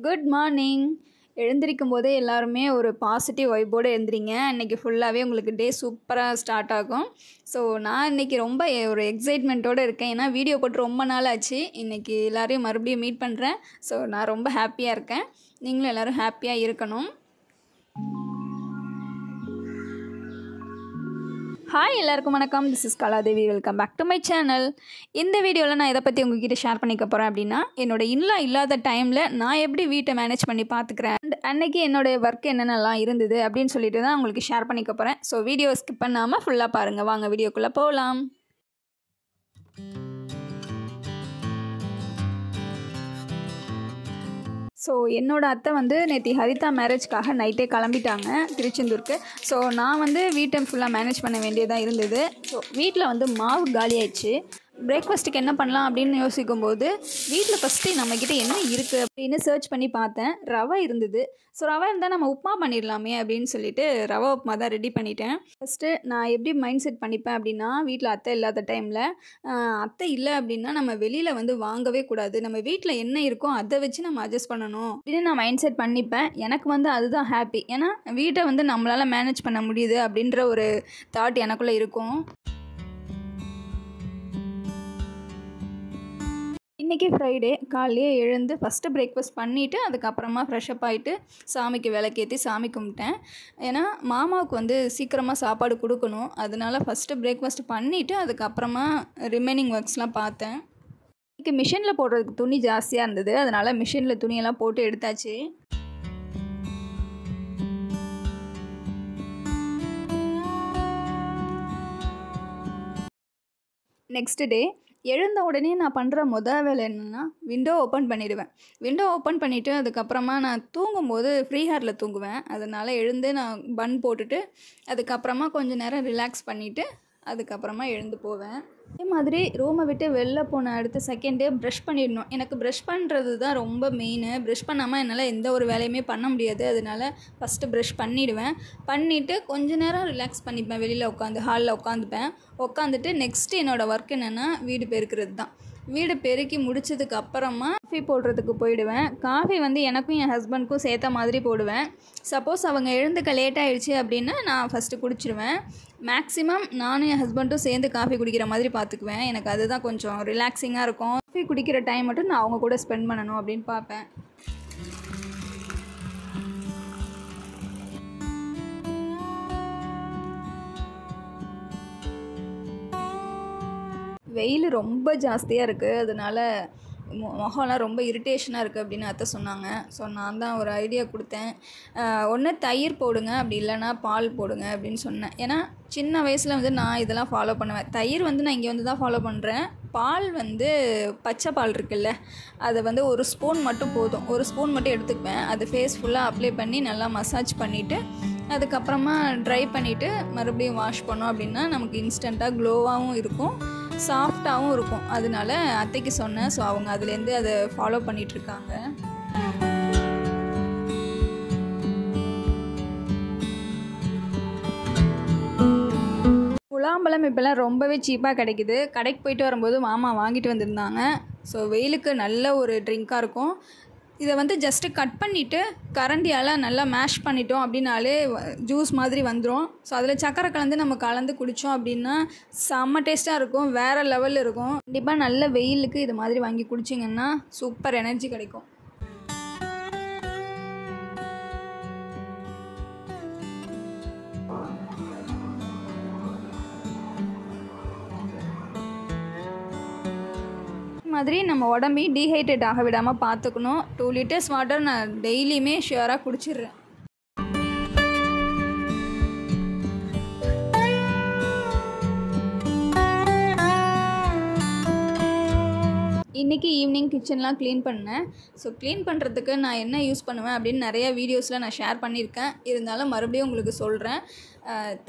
Good morning. எழுந்திரிக்கும்போதே எல்லாருமே ஒரு positive வைப்போடு எழுந்திரிங்க. இன்றைக்கி ஃபுல்லாகவே உங்களுக்கு டே சூப்பராக ஸ்டார்ட் ஆகும். ஸோ நான் இன்றைக்கி ரொம்ப ஒரு எக்ஸைட்மெண்ட்டோடு இருக்கேன். ஏன்னா வீடியோ போட்டு ரொம்ப நாள் ஆச்சு. இன்றைக்கி எல்லோரையும் மறுபடியும் மீட் பண்ணுறேன். ஸோ நான் ரொம்ப ஹாப்பியாக இருக்கேன். நீங்களும் எல்லோரும் ஹாப்பியாக இருக்கணும். ஹாய், எல்லாருக்கும் வணக்கம். This is Kaladevi. Welcome back to my channel. இந்த வீடியோவில் நான் எதை பற்றி உங்ககிட்ட ஷேர் பண்ணிக்க போகிறேன் அப்படின்னா, என்னோடய இன்லா இல்லாத டைமில் நான் எப்படி வீட்டை மேனேஜ் பண்ணி பார்த்துக்கிறேன், அண்ட் அன்றைக்கி என்னோடய ஒர்க் என்னென்னலாம் இருந்தது அப்படின்னு சொல்லிட்டு தான் உங்களுக்கு ஷேர் பண்ணிக்க போகிறேன். ஸோ வீடியோ ஸ்கிப் பண்ணாமல் ஃபுல்லாக பாருங்கள். வாங்க வீடியோக்குள்ளே போகலாம். ஸோ என்னோடய அத்தை நேற்று ஹரிதா மேரேஜ்க்காக நைட்டே கிளம்பிட்டாங்க திருச்செந்தூருக்கு. ஸோ நான் வீட்டை ஃபுல்லாக மேனேஜ் பண்ண வேண்டியதாக இருந்தது. ஸோ வீட்டில் மாவு காலி ஆயிடுச்சு. பிரேக்ஃபாஸ்ட்டுக்கு என்ன பண்ணலாம் அப்படின்னு யோசிக்கும்போது வீட்டில் ஃபஸ்ட்டு நம்மக்கிட்ட என்ன இருக்குது அப்படின்னு சர்ச் பண்ணி பார்த்தேன். ரவை இருந்தது. ஸோ ரவை இருந்தால் நம்ம உப்புமா பண்ணிடலாமே அப்படின்னு சொல்லிட்டு ரவை உப்புமா தான் ரெடி பண்ணிட்டேன். ஃபஸ்ட்டு நான் எப்படி மைண்ட் செட் பண்ணிப்பேன் அப்படின்னா, வீட்டில் அத்தை இல்லாத டைமில் அத்தை இல்லை அப்படின்னா நம்ம வெளியில் வாங்கவே கூடாது. நம்ம வீட்டில் என்ன இருக்கோ அதை வச்சு நம்ம அட்ஜஸ்ட் பண்ணணும் அப்படின்னு நான் மைண்ட் செட் பண்ணிப்பேன். எனக்கு அதுதான் ஹாப்பி. ஏன்னா வீட்டை நம்மளால் மேனேஜ் பண்ண முடியுது அப்படின்ற ஒரு தாட் எனக்குள்ளே இருக்கும். இன்றைக்கி ஃப்ரைடே. காலையே எழுந்து ஃபஸ்ட்டு பிரேக்ஃபாஸ்ட் பண்ணிவிட்டு அதுக்கப்புறமா ஃப்ரெஷ்அப் ஆகிட்டு சாமிக்கு விளக்கேற்றி சாமி கும்பிட்டேன். ஏன்னா மாமாவுக்கு சீக்கிரமாக சாப்பாடு கொடுக்கணும். அதனால ஃபஸ்ட்டு பிரேக்ஃபாஸ்ட் பண்ணிவிட்டு அதுக்கப்புறமா ரிமைனிங் ஒர்க்ஸ்லாம் பார்த்தேன். இன்றைக்கி மிஷினில் போடுறதுக்கு துணி ஜாஸ்தியாக இருந்தது. அதனால் மிஷினில் துணியெல்லாம் போட்டு எடுத்தாச்சு. நெக்ஸ்ட் டே எழுந்த உடனே நான் பண்ணுற வேலை என்னென்னா, விண்டோ ஓப்பன் பண்ணிவிடுவேன். விண்டோ ஓப்பன் பண்ணிவிட்டு அதுக்கப்புறமா நான் தூங்கும்போது ஃப்ரீ ஹேரில் தூங்குவேன். அதனால் எழுந்து நான் பன் போட்டுட்டு அதுக்கப்புறமா கொஞ்சம் நேரம் ரிலாக்ஸ் பண்ணிவிட்டு அதுக்கப்புறமா எழுந்து போவேன். அதே மாதிரி ரூமை விட்டு வெளில போன அடுத்த செகண்டே ப்ரஷ் பண்ணிடணும். எனக்கு ப்ரஷ் பண்ணுறது தான் ரொம்ப மெயின். ப்ரஷ் பண்ணாமல் என்னால் எந்த ஒரு வேலையுமே பண்ண முடியாது. அதனால் ஃபஸ்ட்டு ப்ரஷ் பண்ணிவிடுவேன். பண்ணிவிட்டு கொஞ்சம் நேரம் ரிலாக்ஸ் பண்ணிப்பேன். வெளியில் ஹாலில் உட்காந்துப்பேன். உட்காந்துட்டு நெக்ஸ்ட்டு என்னோடய ஒர்க் என்னென்னா வீடு பெருக்கிறது தான். வீடு பெருக்கி முடிச்சதுக்கு அப்புறமா காஃபி போடுறதுக்கு போயிடுவேன். காஃபி எனக்கும் என் ஹஸ்பண்டுக்கும் சேர்த்த மாதிரி போடுவேன். சப்போஸ் அவங்க எழுந்துக்க லேட் ஆகிடுச்சு அப்படின்னா நான் ஃபஸ்ட்டு குடிச்சிடுவேன். மேக்ஸிமம் நானும் என் ஹஸ்பண்டும் சேர்ந்து காஃபி குடிக்கிற மாதிரி பார்த்துக்குவேன். எனக்கு அதுதான் கொஞ்சம் ரிலாக்ஸிங்காக இருக்கும். காஃபி குடிக்கிற டைம் மட்டும் நான் அவங்க கூட ஸ்பெண்ட் பண்ணணும் அப்படின்னு பார்ப்பேன். வெயில் ரொம்ப ஜாஸ்தியாக இருக்குது. அதனால் முகம்லாம் ரொம்ப இரிட்டேஷனாக இருக்குது அப்படின்னு அத்தை சொன்னாங்க. ஸோ நான் தான் ஒரு ஐடியா கொடுத்தேன். ஒன்று தயிர் போடுங்க, அப்படி இல்லைன்னா பால் போடுங்க அப்படின்னு சொன்னேன். ஏன்னா சின்ன வயசில் நான் இதெல்லாம் ஃபாலோ பண்ணுவேன். தயிர் நான் இங்கே தான் ஃபாலோ பண்ணுறேன். பால் பச்சை பால் இருக்குல்ல, அதை ஒரு ஸ்பூன் மட்டும் போதும். ஒரு ஸ்பூன் மட்டும் எடுத்துக்குவேன். அது ஃபேஸ் ஃபுல்லாக அப்ளை பண்ணி நல்லா மசாஜ் பண்ணிவிட்டு அதுக்கப்புறமா ட்ரை பண்ணிவிட்டு மறுபடியும் வாஷ் பண்ணோம் அப்படின்னா நமக்கு இன்ஸ்டண்ட்டாக க்ளோவாகவும் இருக்கும், சாஃப்டாகவும் இருக்கும். அதனால அத்தைக்கு சொன்னேன். ஸோ அவங்க அதுலேருந்து அதை ஃபாலோ பண்ணிகிட்ருக்காங்க. முலாம்பழம் இப்போல்லாம் ரொம்பவே சீப்பாக கிடைக்குது. கடைக்கு போயிட்டு வரும்போது மாமா வாங்கிட்டு வந்திருந்தாங்க. ஸோ வெயிலுக்கு நல்ல ஒரு ட்ரிங்காக இருக்கும். இதை ஜஸ்ட்டு கட் பண்ணிவிட்டு கரண்டியால் நல்லா மேஷ் பண்ணிட்டோம் அப்படின்னாலே ஜூஸ் மாதிரி வந்துடும். ஸோ அதில் சக்கரை நம்ம கலந்து குடித்தோம் அப்படின்னா செம்ம டேஸ்ட்டாக இருக்கும், வேறு லெவலில் இருக்கும். கண்டிப்பாக நல்ல வெயிலுக்கு இது மாதிரி வாங்கி குடிச்சிங்கன்னா சூப்பர் எனர்ஜி கிடைக்கும். மாதிரி நம்ம உடம்பையும் டீஹைட்ரேட் ஆக விடாமல் பார்த்துக்கணும். 2 லிட்டர்ஸ் வாட்டர் நான் டெய்லியுமே ஷியராக குடிச்சிடுறேன். இன்றைக்கி ஈவினிங் கிச்சன்லாம் க்ளீன் பண்ணேன். ஸோ க்ளீன் பண்ணுறதுக்கு நான் என்ன யூஸ் பண்ணுவேன் அப்படின்னு நிறைய வீடியோஸில் நான் ஷேர் பண்ணியிருக்கேன். இருந்தாலும் மறுபடியும் உங்களுக்கு சொல்கிறேன்.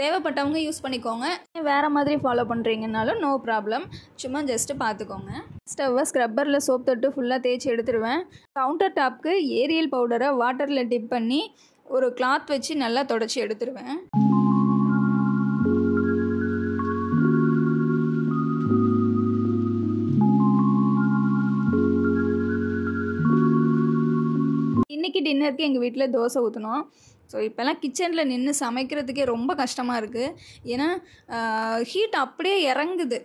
தேவைப்பட்டவங்க யூஸ் பண்ணிக்கோங்க. வேறு மாதிரி ஃபாலோ பண்ணுறீங்கனாலும் நோ ப்ராப்ளம். சும்மா ஜஸ்ட்டு பார்த்துக்கோங்க. ஸ்டவ்வை ஸ்க்ரப்பரில் சோப் தொட்டு ஃபுல்லாக தேய்ச்சி எடுத்துருவேன். கவுண்டர் டாப்க்கு ஏரியல் பவுடரை வாட்டரில் டிப் பண்ணி ஒரு கிளாத் வச்சு நல்லா தொடச்சி எடுத்துருவேன். டின்னருக்கு எங்கள் வீட்டில் தோசை ஊற்றினோம். ஸோ இப்போல்லாம் கிச்சனில் நின்று சமைக்கிறதுக்கே ரொம்ப கஷ்டமாக இருக்குது. ஏன்னா ஹீட் அப்படியே இறங்குது.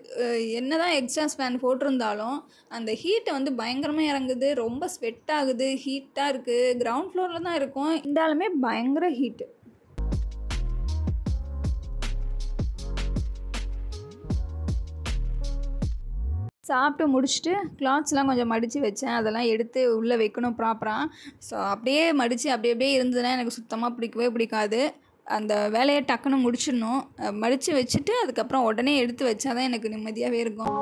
என்ன தான் எக்ஸாஸ்ட் ஃபேன் போட்டிருந்தாலும் அந்த ஹீட்டை வந்து பயங்கரமாக இறங்குது. ரொம்ப ஸ்வெட் ஆகுது, ஹீட்டாக இருக்குது. கிரவுண்ட் ஃப்ளோரில் தான் இருக்கும், இருந்தாலுமே பயங்கர ஹீட்டு. சாப்பிட்டு முடிச்சுட்டு கிளாத்ஸ்லாம் கொஞ்சம் மடித்து வச்சேன். அதெல்லாம் எடுத்து உள்ளே வைக்கணும் ப்ராப்பராக. ஸோ அப்படியே மடித்து அப்படியே இருந்ததுன்னா எனக்கு சுத்தமாக பிடிக்கவே பிடிக்காது. அந்த வேலையை டக்குன்னு முடிச்சிடணும். மடித்து வச்சுட்டு அதுக்கப்புறம் உடனே எடுத்து வச்சா தான் எனக்கு நிம்மதியாகவே இருக்கும்.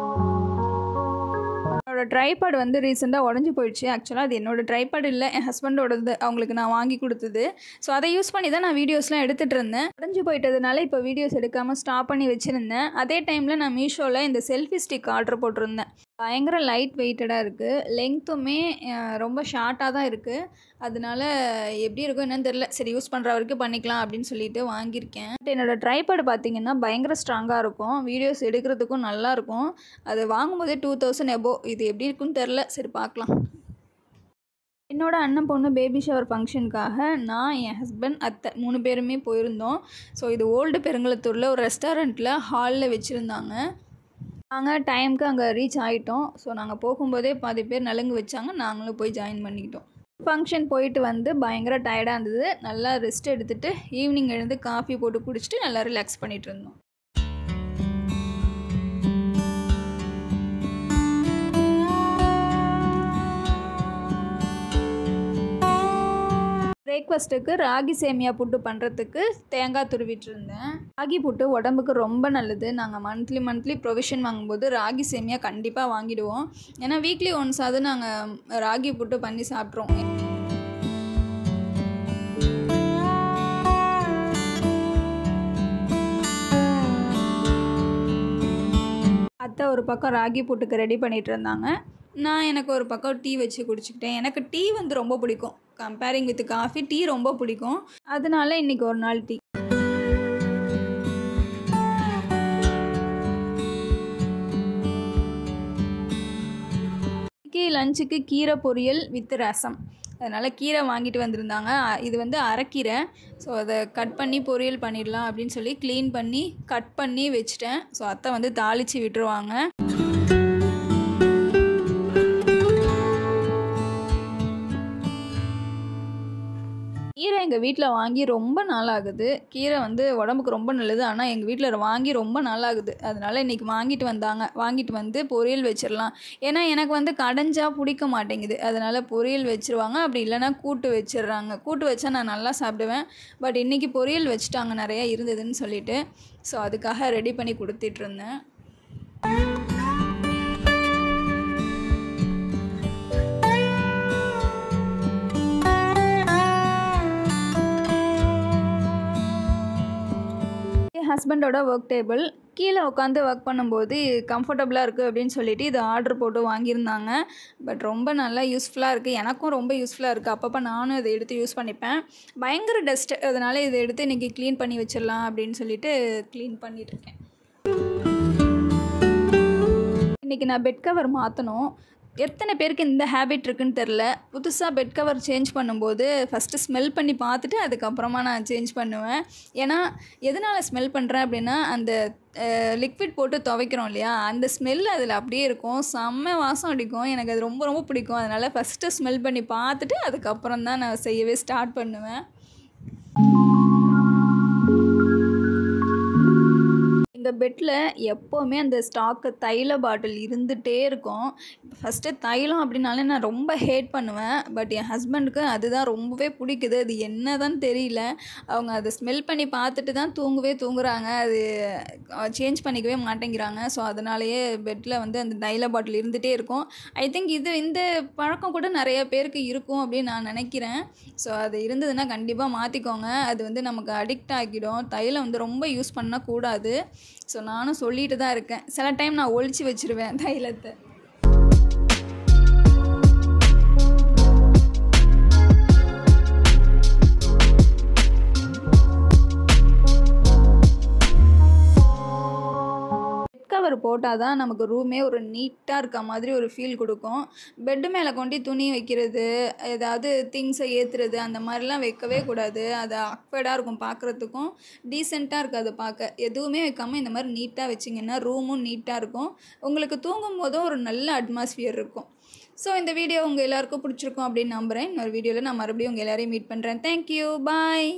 என்னோடய ட்ரைபாட் வந்து ரீசெண்டாக உடஞ்சி போயிடுச்சு. ஆக்சுவலாக அது என்னோடய ட்ரைபாட் இல்லை, என் ஹஸ்பண்டோடது. அவங்களுக்கு நான் வாங்கி கொடுத்தது. ஸோ அதை யூஸ் பண்ணி தான் நான் வீடியோஸ்லாம் எடுத்துகிட்டு இருந்தேன். உடஞ்சி போயிட்டதுனால இப்போ வீடியோஸ் எடுக்காமல் ஸ்டாப் பண்ணி வச்சுருந்தேன். அதே டைமில் நான் மீஷோவில் இந்த செல்ஃபி ஸ்டிக் ஆர்டர் போட்டிருந்தேன். பயங்கர லைட் வெயிட்டடாக இருக்குது. லெங்க்த்துமே ரொம்ப ஷார்ட்டாக தான் இருக்குது. அதனால எப்படி இருக்கும் என்னன்னு தெரில. சரி, யூஸ் பண்ணுற வரைக்கும் பண்ணிக்கலாம் அப்படின்னு சொல்லிட்டு வாங்கியிருக்கேன். என்னோடய ட்ரைபாட் பார்த்திங்கன்னா பயங்கர ஸ்ட்ராங்காக இருக்கும். வீடியோஸ் எடுக்கிறதுக்கும் நல்லாயிருக்கும். அது வாங்கும்போதே 2000 எபோ. இது எப்படி இருக்குன்னு தெரில. சரி, பார்க்கலாம். என்னோட அண்ணன் பொண்ணு பேபி ஷவர் ஃபங்க்ஷனுக்காக நான், என் ஹஸ்பண்ட், அத்தை 3 பேருமே போயிருந்தோம். ஸோ இது ஓல்டு பெருங்குளத்தூரில் ஒரு ரெஸ்டாரண்ட்டில் ஹாலில் வச்சுருந்தாங்க. நாங்கள் டைமுக்கு அங்கே ரீச் ஆகிட்டோம். ஸோ நாங்கள் போகும்போதே பாதி பேர் நலுங்கு வச்சாங்க. நாங்களும் போய் ஜாயின் பண்ணிக்கிட்டோம். ஃபங்க்ஷன் போயிட்டு வந்து பயங்கர டயர்டாக இருந்தது. நல்லா ரெஸ்ட் எடுத்துகிட்டு ஈவினிங் எழுந்து காஃபி போட்டு குடிச்சிட்டு நல்லா ரிலாக்ஸ் பண்ணிகிட்டு இருந்தோம். பிரேக்ஃபாஸ்ட்டுக்கு ராகி சேமியா புட்டு பண்ணுறதுக்கு தேங்காய் துருவிட்டு இருந்தேன். ராகி புட்டு உடம்புக்கு ரொம்ப நல்லது. நாங்கள் மந்த்லி ப்ரொவிஷன் வாங்கும்போது ராகி சேமியா கண்டிப்பாக வாங்கிடுவோம். ஏன்னா வீக்லி ஒன்ஸாவது நாங்கள் ராகி புட்டு பண்ணி சாப்பிட்றோம். அத்தை ஒரு பக்கம் ராகி புட்டுக்கு ரெடி பண்ணிகிட்டு இருந்தாங்க. நான் எனக்கு ஒரு பக்கம் டீ வச்சு குடிச்சிக்கிட்டேன். எனக்கு டீ வந்து ரொம்ப பிடிக்கும். கம்பேரிங் வித் காஃபி, டீ ரொம்ப பிடிக்கும். அதனால இன்றைக்கி ஒரு நாள் டீ. இன்றைக்கி லஞ்சுக்கு கீரை பொரியல் வித் ரசம். அதனால் கீரை வாங்கிட்டு வந்திருந்தாங்க. இது வந்து அரைக்கீரை. ஸோ அதை கட் பண்ணி பொரியல் பண்ணிடலாம் அப்படின்னு சொல்லி க்ளீன் பண்ணி கட் பண்ணி வச்சுட்டேன். ஸோ அத்தை வந்து தாளித்து விட்டுருவாங்க. கீரை எங்கள் வீட்டில் வாங்கி ரொம்ப நாளாகுது. கீரை வந்து உடம்புக்கு ரொம்ப நல்லது. ஆனால் எங்கள் வீட்டில் வாங்கி ரொம்ப நாளாகுது. அதனால் இன்றைக்கி வாங்கிட்டு வந்தாங்க. வாங்கிட்டு வந்து பொரியல் வச்சிடலாம். ஏன்னா எனக்கு வந்து கடைஞ்சா பிடிக்க மாட்டேங்குது. அதனால் பொரியல் வச்சுருவாங்க. அப்படி இல்லைனா கூட்டு வச்சிடுறாங்க. கூட்டு வச்சா நான் நல்லா சாப்பிடுவேன். பட் இன்றைக்கி பொரியல் வச்சுட்டாங்க நிறையா இருந்ததுன்னு சொல்லிட்டு. ஸோ அதுக்காக ரெடி பண்ணி கொடுத்துட்ருந்தேன். ஹஸ்பண்டோட ஒர்க் டேபிள் கீழே உட்காந்து ஒர்க் பண்ணும்போது கம்ஃபர்டபுளாக இருக்குது அப்படின்னு சொல்லிட்டு இது ஆர்டர் போட்டு வாங்கியிருந்தாங்க. பட் ரொம்ப நல்லா யூஸ்ஃபுல்லாக இருக்குது. எனக்கும் ரொம்ப யூஸ்ஃபுல்லாக இருக்குது. அப்பப்போ நானும் இதை எடுத்து யூஸ் பண்ணிப்பேன். பயங்கர டஸ்ட்டு. அதனால் இதை எடுத்து இன்றைக்கி க்ளீன் பண்ணி வச்சிடலாம் அப்படின்னு சொல்லிட்டு க்ளீன் பண்ணிகிட்ருக்கேன். இன்றைக்கி நான் பெட் கவர் மாற்றணும். எத்தனை பேருக்கு இந்த ஹேபிட் இருக்குன்னு தெரில. புதுசாக பெட் கவர் சேஞ்ச் பண்ணும்போது ஃபஸ்ட்டு ஸ்மெல் பண்ணி பார்த்துட்டு அதுக்கப்புறமா நான் சேஞ்ச் பண்ணுவேன். ஏன்னா எதனால் ஸ்மெல் பண்ணுறேன் அப்படின்னா, அந்த லிக்விட் போட்டு துவைக்கிறோம் இல்லையா, அந்த ஸ்மெல் அதில் அப்படியே இருக்கும். செம்ம வாசம் அடிக்கும். எனக்கு அது ரொம்ப ரொம்ப பிடிக்கும். அதனால் ஃபஸ்ட்டு ஸ்மெல் பண்ணி பார்த்துட்டு அதுக்கப்புறம் தான் நான் செய்யவே ஸ்டார்ட் பண்ணுவேன். இந்த பெட்டில் எப்போவுமே அந்த ஸ்டாக்கு தைல பாட்டில் இருந்துகிட்டே இருக்கும். ஃபஸ்ட்டு தைலம் அப்படின்னாலே நான் ரொம்ப ஹேட் பண்ணுவேன். பட் என் ஹஸ்பண்டுக்கு அதுதான் ரொம்பவே பிடிக்குது. அது என்ன தான் தெரியல. அவங்க அதை ஸ்மெல் பண்ணி பார்த்துட்டு தான் தூங்குறாங்க. அது சேஞ்ச் பண்ணிக்கவே மாட்டேங்கிறாங்க. ஸோ அதனாலேயே பெட்டில் வந்து அந்த தைல பாட்டில் இருந்துகிட்டே இருக்கும். ஐ திங்க் இந்த பழக்கம் கூட நிறைய பேருக்கு இருக்கும் அப்படின்னு நான் நினைக்கிறேன். ஸோ அது இருந்ததுன்னா கண்டிப்பாக மாற்றிக்கோங்க. அது வந்து நமக்கு அடிக்ட் ஆகிடும். தைலம் வந்து ரொம்ப யூஸ் பண்ணக்கூடாது. ஸோ நானும் சொல்லிட்டு தான் இருக்கேன். சில டைம் நான் ஒழிச்சு வச்சுருவேன் தைலத்தை. ஷவர் போட்டால் தான் நமக்கு ரூமே ஒரு நீட்டாக இருக்க மாதிரி ஒரு ஃபீல் கொடுக்கும். பெட்டு மேலே கொண்டு துணி வைக்கிறது, ஏதாவது திங்ஸை ஏற்றுறது அந்த மாதிரிலாம் வைக்கவே கூடாது. அது அக்வர்டாக இருக்கும், பார்க்குறதுக்கும் டீசெண்டாக இருக்காது பார்க்க. எதுவுமே வைக்காமல் இந்த மாதிரி நீட்டாக வச்சிங்கன்னா ரூமும் நீட்டாக இருக்கும். உங்களுக்கு தூங்கும் போதும் ஒரு நல்ல அட்மாஸ்ஃபியர் இருக்கும். ஸோ இந்த வீடியோ உங்கள் எல்லாருக்கும் பிடிச்சிருக்கும் அப்படின்னு நம்புகிறேன். இன்னொரு வீடியோவில் நான் மறுபடியும் உங்கள் எல்லாரையும் மீட் பண்ணுறேன். தேங்க்யூ, பாய்.